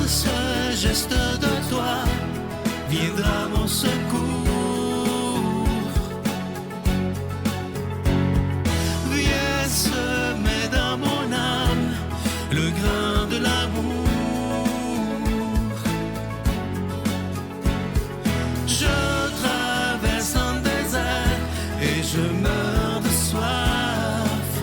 ce geste de toi viendra mon secours. Viens semer dans mon âme le grain de l'amour. Je traverse un désert et je meurs de soif.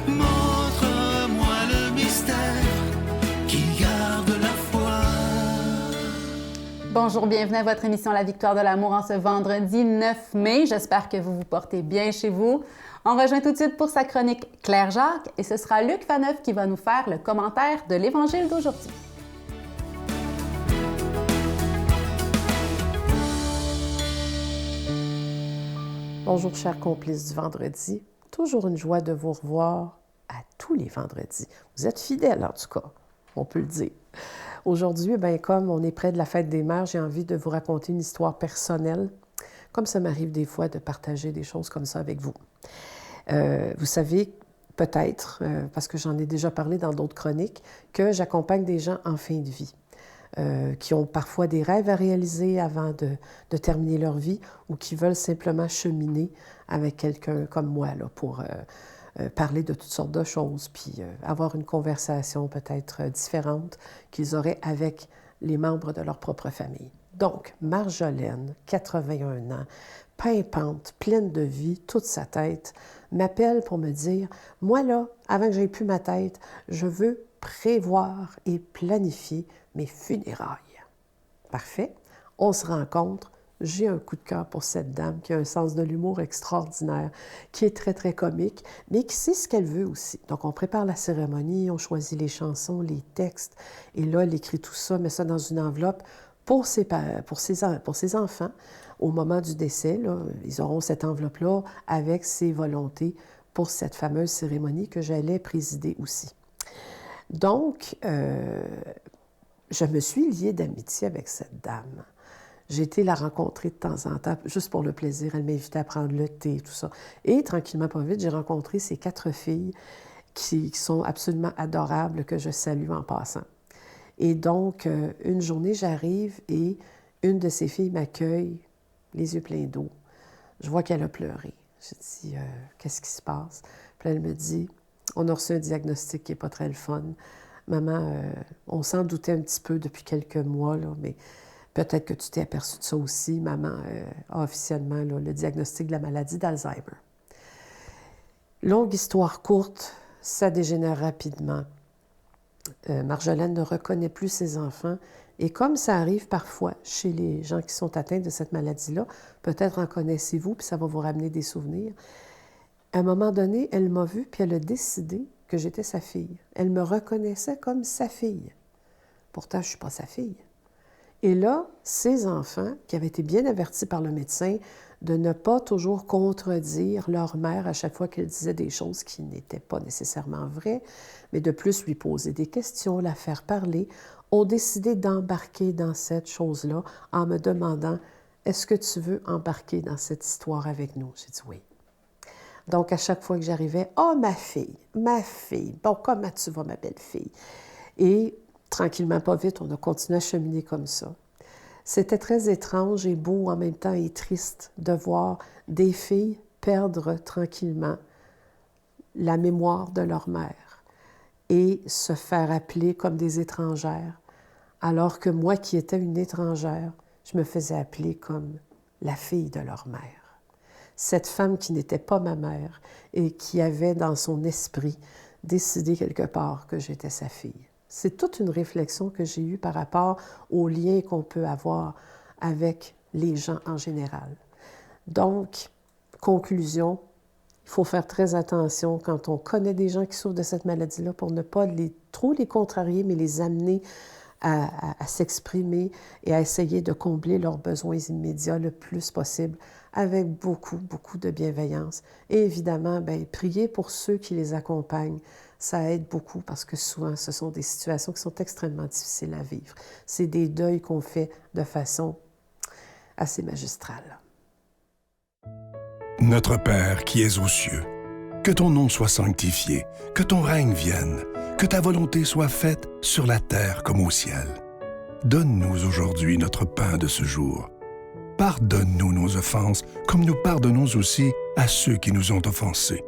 Montre-moi le mystère qui garde la foi. Bonjour, bienvenue à votre émission La Victoire de l'amour en ce vendredi 9 mai. J'espère que vous vous portez bien chez vous. On rejoint tout de suite pour sa chronique Claire Jacques et ce sera Luc Faneuf qui va nous faire le commentaire de l'Évangile d'aujourd'hui. Bonjour, chers complices du vendredi. Toujours une joie de vous revoir à tous les vendredis. Vous êtes fidèles, en tout cas, on peut le dire. Aujourd'hui, comme on est près de la fête des mères, j'ai envie de vous raconter une histoire personnelle, comme ça m'arrive des fois de partager des choses comme ça avec vous. Vous savez peut-être, parce que j'en ai déjà parlé dans d'autres chroniques, que j'accompagne des gens en fin de vie. Qui ont parfois des rêves à réaliser avant de terminer leur vie ou qui veulent simplement cheminer avec quelqu'un comme moi là, pour parler de toutes sortes de choses, puis avoir une conversation peut-être différente qu'ils auraient avec les membres de leur propre famille. Donc, Marjolaine, 81 ans, pimpante, pleine de vie, toute sa tête, m'appelle pour me dire « Moi là, avant que j'aie plus ma tête, je veux prévoir et planifier mes funérailles. » Parfait. On se rencontre. J'ai un coup de cœur pour cette dame qui a un sens de l'humour extraordinaire, qui est très, très comique, mais qui sait ce qu'elle veut aussi. Donc, on prépare la cérémonie, on choisit les chansons, les textes, et là, elle écrit tout ça, met ça dans une enveloppe pour ses enfants. Au moment du décès, là, ils auront cette enveloppe-là avec ses volontés pour cette fameuse cérémonie que j'allais présider aussi. Donc, je me suis liée d'amitié avec cette dame. J'ai été la rencontrer de temps en temps, juste pour le plaisir. Elle m'invitait à prendre le thé, tout ça. Et tranquillement, pas vite, j'ai rencontré ces 4 filles qui sont absolument adorables, que je salue en passant. Et donc, une journée, j'arrive et une de ces filles m'accueille, les yeux pleins d'eau. Je vois qu'elle a pleuré. Je dis, qu'est-ce qui se passe? Puis elle me dit, on a reçu un diagnostic qui n'est pas très le fun. Maman, on s'en doutait un petit peu depuis quelques mois, là, mais peut-être que tu t'es aperçue de ça aussi. Maman a officiellement là, le diagnostic de la maladie d'Alzheimer. Longue histoire courte, ça dégénère rapidement. Marjolaine ne reconnaît plus ses enfants. Et comme ça arrive parfois chez les gens qui sont atteints de cette maladie-là, peut-être en connaissez-vous, puis ça va vous ramener des souvenirs. À un moment donné, elle m'a vue, puis elle a décidé que j'étais sa fille. Elle me reconnaissait comme sa fille. Pourtant, je ne suis pas sa fille. Et là, ses enfants, qui avaient été bien avertis par le médecin de ne pas toujours contredire leur mère à chaque fois qu'elle disait des choses qui n'étaient pas nécessairement vraies, mais de plus lui poser des questions, la faire parler, ont décidé d'embarquer dans cette chose-là en me demandant « Est-ce que tu veux embarquer dans cette histoire avec nous? » J'ai dit « Oui. » Donc, à chaque fois que j'arrivais, « Oh, ma fille, bon, comment tu vas, ma belle fille? » Et tranquillement, pas vite, on a continué à cheminer comme ça. C'était très étrange et beau en même temps et triste de voir des filles perdre tranquillement la mémoire de leur mère et se faire appeler comme des étrangères, alors que moi qui étais une étrangère, je me faisais appeler comme la fille de leur mère. Cette femme qui n'était pas ma mère et qui avait dans son esprit décidé quelque part que j'étais sa fille. C'est toute une réflexion que j'ai eue par rapport aux liens qu'on peut avoir avec les gens en général. Donc, conclusion, il faut faire très attention quand on connaît des gens qui souffrent de cette maladie-là pour ne pas trop les contrarier, mais les amener à s'exprimer et à essayer de combler leurs besoins immédiats le plus possible avec beaucoup, beaucoup de bienveillance. Et évidemment, prier pour ceux qui les accompagnent. Ça aide beaucoup parce que souvent, ce sont des situations qui sont extrêmement difficiles à vivre. C'est des deuils qu'on fait de façon assez magistrale. Notre Père qui es aux cieux, que ton nom soit sanctifié, que ton règne vienne, que ta volonté soit faite sur la terre comme au ciel. Donne-nous aujourd'hui notre pain de ce jour. Pardonne-nous nos offenses, comme nous pardonnons aussi à ceux qui nous ont offensés.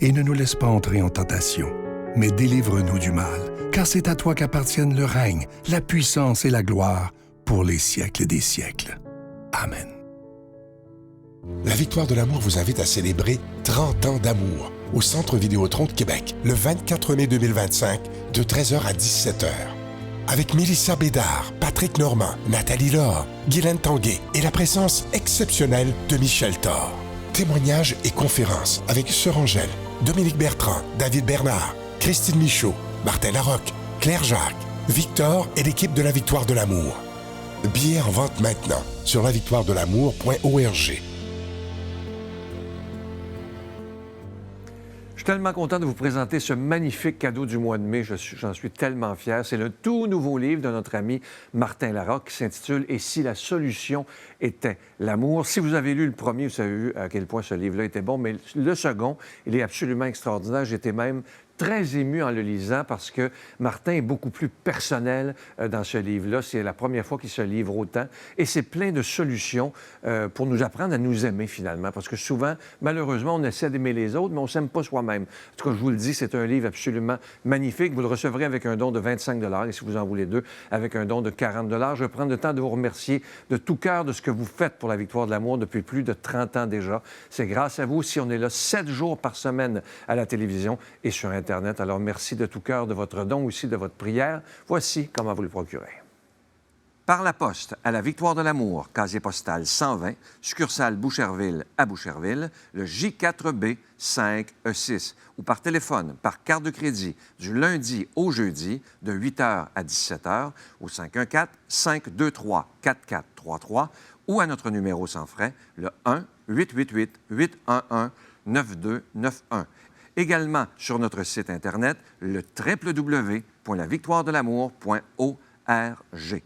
Et ne nous laisse pas entrer en tentation, mais délivre-nous du mal, car c'est à toi qu'appartiennent le règne, la puissance et la gloire pour les siècles des siècles. Amen. La Victoire de l'amour vous invite à célébrer 30 ans d'amour au Centre Vidéotron de Québec, le 24 mai 2025, de 13h à 17h. Avec Mélissa Bédard, Patrick Normand, Nathalie Laure, Guylaine Tanguay et la présence exceptionnelle de Michel Thor. Témoignages et conférences avec Sœur Angèle, Dominique Bertrand, David Bernard, Christine Michaud, Martin Larocque, Claire Jacques, Victor et l'équipe de la Victoire de l'amour. Billets en vente maintenant sur lavictoiredelamour.org. Je suis tellement content de vous présenter ce magnifique cadeau du mois de mai. J'en suis tellement fier. C'est le tout nouveau livre de notre ami Martin Larocque qui s'intitule « Et si la solution était l'amour ». Si vous avez lu le premier, vous avez vu à quel point ce livre-là était bon, mais le second, il est absolument extraordinaire. J'étais même très ému en le lisant parce que Martin est beaucoup plus personnel dans ce livre-là. C'est la première fois qu'il se livre autant. Et c'est plein de solutions pour nous apprendre à nous aimer finalement. Parce que souvent, malheureusement, on essaie d'aimer les autres, mais on ne s'aime pas soi-même. En tout cas, je vous le dis, c'est un livre absolument magnifique. Vous le recevrez avec un don de 25 $ et si vous en voulez deux, avec un don de 40 $. Je vais prendre le temps de vous remercier de tout cœur de ce que vous faites pour la Victoire de l'amour depuis plus de 30 ans déjà. C'est grâce à vous si on est là 7 jours par semaine à la télévision et sur Internet. Alors, merci de tout cœur de votre don, aussi de votre prière. Voici comment vous le procurez. Par la poste, à la Victoire de l'amour, casier postal 120, succursale Boucherville à Boucherville, le J4B 5E6, ou par téléphone, par carte de crédit, du lundi au jeudi, de 8h à 17h, au 514-523-4433, ou à notre numéro sans frais, le 1-888-811-9291. Également sur notre site Internet, le www.lavictoiredelamour.org.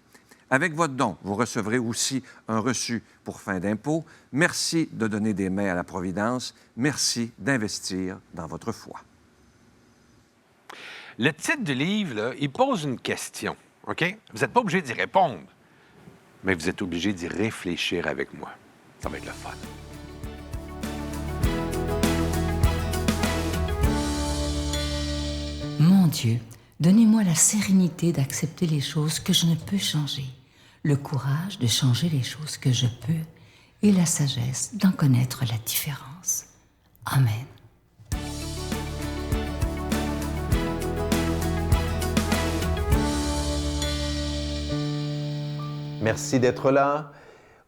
Avec votre don, vous recevrez aussi un reçu pour fin d'impôt. Merci de donner des mains à la Providence. Merci d'investir dans votre foi. Le titre du livre, là, il pose une question, OK? Vous n'êtes pas obligé d'y répondre, mais vous êtes obligé d'y réfléchir avec moi. Ça va être le fun. Mon Dieu, donnez-moi la sérénité d'accepter les choses que je ne peux changer, le courage de changer les choses que je peux et la sagesse d'en connaître la différence. Amen. Merci d'être là.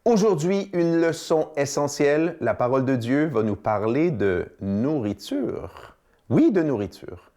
Aujourd'hui, une leçon essentielle. La parole de Dieu va nous parler de nourriture. Oui, de nourriture.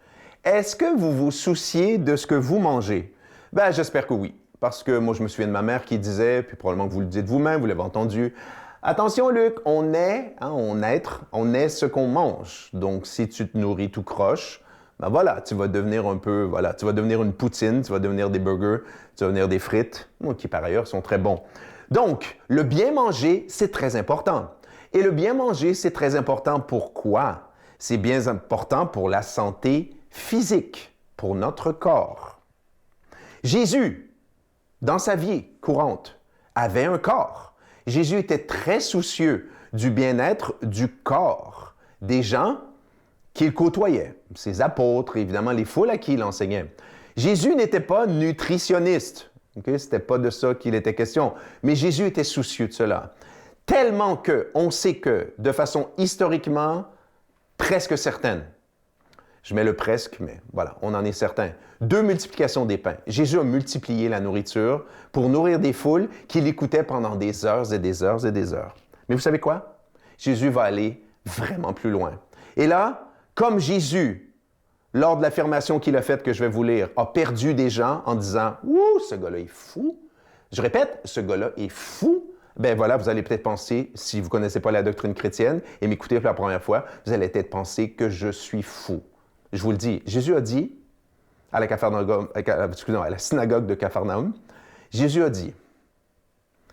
Est-ce que vous vous souciez de ce que vous mangez? Ben, j'espère que oui. Parce que moi, je me souviens de ma mère qui disait, puis probablement que vous le dites vous-même, vous l'avez entendu, « Attention, Luc, on est ce qu'on mange. Donc, si tu te nourris tout croche, ben voilà, tu vas devenir un peu, voilà, tu vas devenir une poutine, tu vas devenir des burgers, tu vas devenir des frites, qui par ailleurs sont très bons. Donc, le bien manger, c'est très important. Et le bien manger, c'est très important pourquoi? C'est bien important pour la santé physique, pour notre corps. Jésus, dans sa vie courante, avait un corps. Jésus était très soucieux du bien-être du corps des gens qu'il côtoyait, ses apôtres, évidemment les foules à qui il enseignait. Jésus n'était pas nutritionniste. Okay? Ce n'était pas de ça qu'il était question. Mais Jésus était soucieux de cela. Tellement qu'on sait que, de façon historiquement presque certaine, je mets le presque, mais voilà, on en est certain. 2 multiplications des pains. Jésus a multiplié la nourriture pour nourrir des foules qui l'écoutaient pendant des heures et des heures et des heures. Mais vous savez quoi? Jésus va aller vraiment plus loin. Et là, comme Jésus, lors de l'affirmation qu'il a faite, que je vais vous lire, a perdu des gens en disant « Ouh, ce gars-là est fou ». Je répète, ce gars-là est fou. Ben voilà, vous allez peut-être penser, si vous ne connaissez pas la doctrine chrétienne et m'écoutez pour la première fois, vous allez peut-être penser que je suis fou. Je vous le dis, Jésus a dit, à la synagogue de Capharnaüm, Jésus a dit,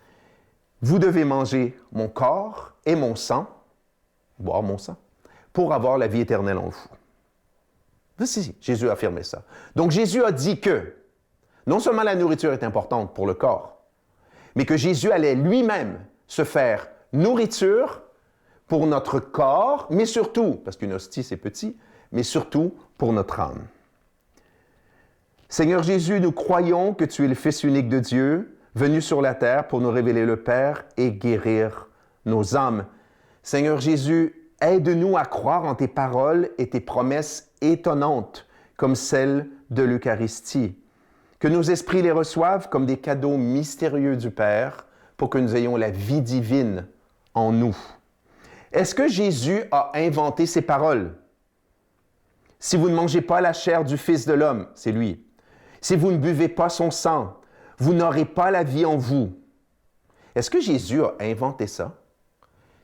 « Vous devez manger mon corps et mon sang, boire mon sang, pour avoir la vie éternelle en vous. » Si, Jésus a affirmé ça. Donc Jésus a dit que non seulement la nourriture est importante pour le corps, mais que Jésus allait lui-même se faire nourriture pour notre corps, mais surtout, parce qu'une hostie c'est petit, mais surtout pour notre âme. Seigneur Jésus, nous croyons que tu es le Fils unique de Dieu, venu sur la terre pour nous révéler le Père et guérir nos âmes. Seigneur Jésus, aide-nous à croire en tes paroles et tes promesses étonnantes, comme celles de l'Eucharistie. Que nos esprits les reçoivent comme des cadeaux mystérieux du Père pour que nous ayons la vie divine en nous. Est-ce que Jésus a inventé ces paroles? Si vous ne mangez pas la chair du Fils de l'homme, c'est lui. Si vous ne buvez pas son sang, vous n'aurez pas la vie en vous. Est-ce que Jésus a inventé ça?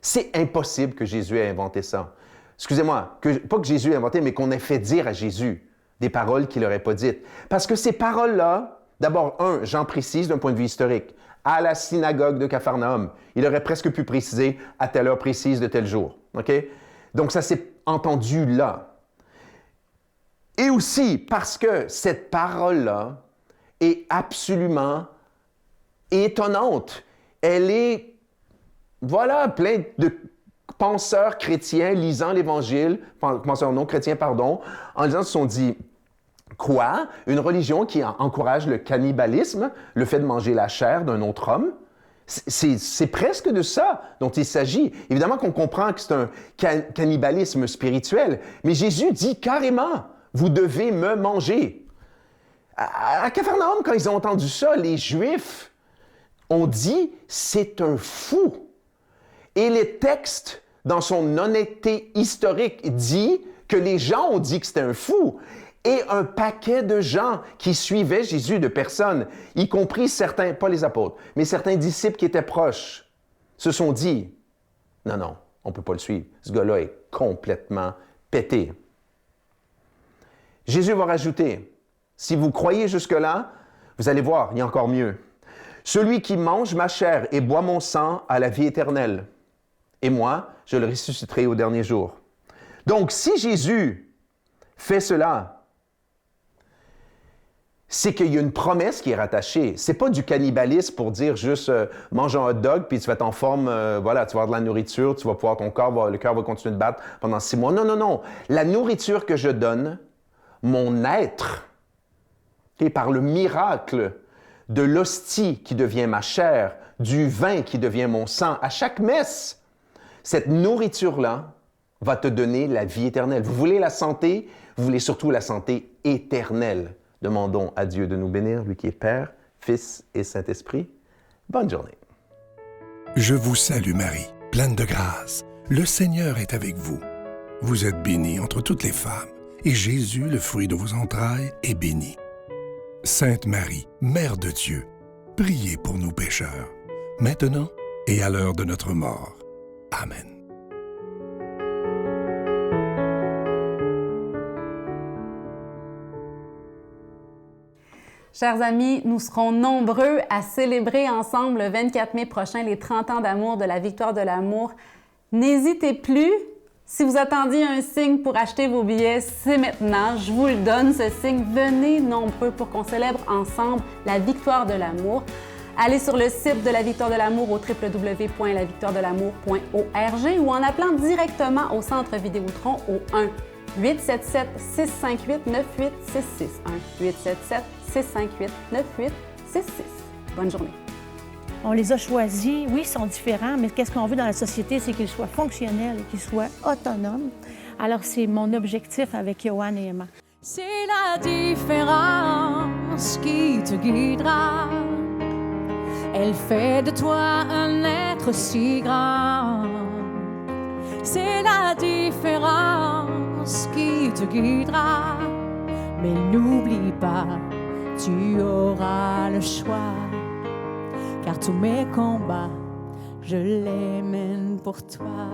C'est impossible que Jésus ait inventé ça. Excusez-moi, pas que Jésus ait inventé, mais qu'on ait fait dire à Jésus des paroles qu'il n'aurait pas dites. Parce que ces paroles-là, d'abord, j'en précise d'un point de vue historique, à la synagogue de Capharnaüm, il aurait presque pu préciser à telle heure précise de tel jour. OK? Donc ça s'est entendu là. Et aussi parce que cette parole-là est absolument étonnante. Elle est, plein de penseurs chrétiens lisant l'Évangile, penseurs non chrétiens, pardon, en disant, se sont dit, quoi? Une religion qui encourage le cannibalisme, le fait de manger la chair d'un autre homme? C'est presque de ça dont il s'agit. Évidemment qu'on comprend que c'est un cannibalisme spirituel, mais Jésus dit carrément, vous devez me manger. À Capharnaüm, quand ils ont entendu ça, les Juifs ont dit, c'est un fou. Et les textes, dans son honnêteté historique, dit que les gens ont dit que c'était un fou. Et un paquet de gens qui suivaient Jésus, de personnes, y compris certains, pas les apôtres, mais certains disciples qui étaient proches, se sont dit, non, on ne peut pas le suivre. Ce gars-là est complètement pété. Jésus va rajouter, si vous croyez jusque-là, vous allez voir, il y a encore mieux. Celui qui mange ma chair et boit mon sang a la vie éternelle. Et moi, je le ressusciterai au dernier jour. Donc, si Jésus fait cela, c'est qu'il y a une promesse qui est rattachée. C'est pas du cannibalisme pour dire juste mange un hot dog puis tu vas être en forme, tu vas avoir de la nourriture, tu vas pouvoir, le cœur va continuer de battre pendant 6 mois. Non. La nourriture que je donne, mon être, et par le miracle de l'hostie qui devient ma chair, du vin qui devient mon sang, à chaque messe, cette nourriture-là va te donner la vie éternelle. Vous voulez la santé, vous voulez surtout la santé éternelle. Demandons à Dieu de nous bénir, lui qui est Père, Fils et Saint-Esprit. Bonne journée. Je vous salue Marie, pleine de grâce. Le Seigneur est avec vous. Vous êtes bénie entre toutes les femmes, et Jésus, le fruit de vos entrailles, est béni. Sainte Marie, Mère de Dieu, priez pour nous pécheurs, maintenant et à l'heure de notre mort. Amen. Chers amis, nous serons nombreux à célébrer ensemble le 24 mai prochain les 30 ans d'amour de la Victoire de l'amour. N'hésitez plus, si vous attendiez un signe pour acheter vos billets, c'est maintenant. Je vous le donne, ce signe. Venez nombreux pour qu'on célèbre ensemble la Victoire de l'amour. Allez sur le site de la Victoire de l'amour au www.lavictoiredelamour.org ou en appelant directement au Centre Vidéotron au 1-877-658-9866. 1-877-658-9866. Bonne journée. On les a choisis, oui, ils sont différents, mais qu'est-ce qu'on veut dans la société, c'est qu'ils soient fonctionnels et qu'ils soient autonomes. Alors, c'est mon objectif avec Yoann et Emma. C'est la différence qui te guidera. Elle fait de toi un être si grand. C'est la différence qui te guidera. Mais n'oublie pas, tu auras le choix. Car tous mes combats, je les mène pour toi.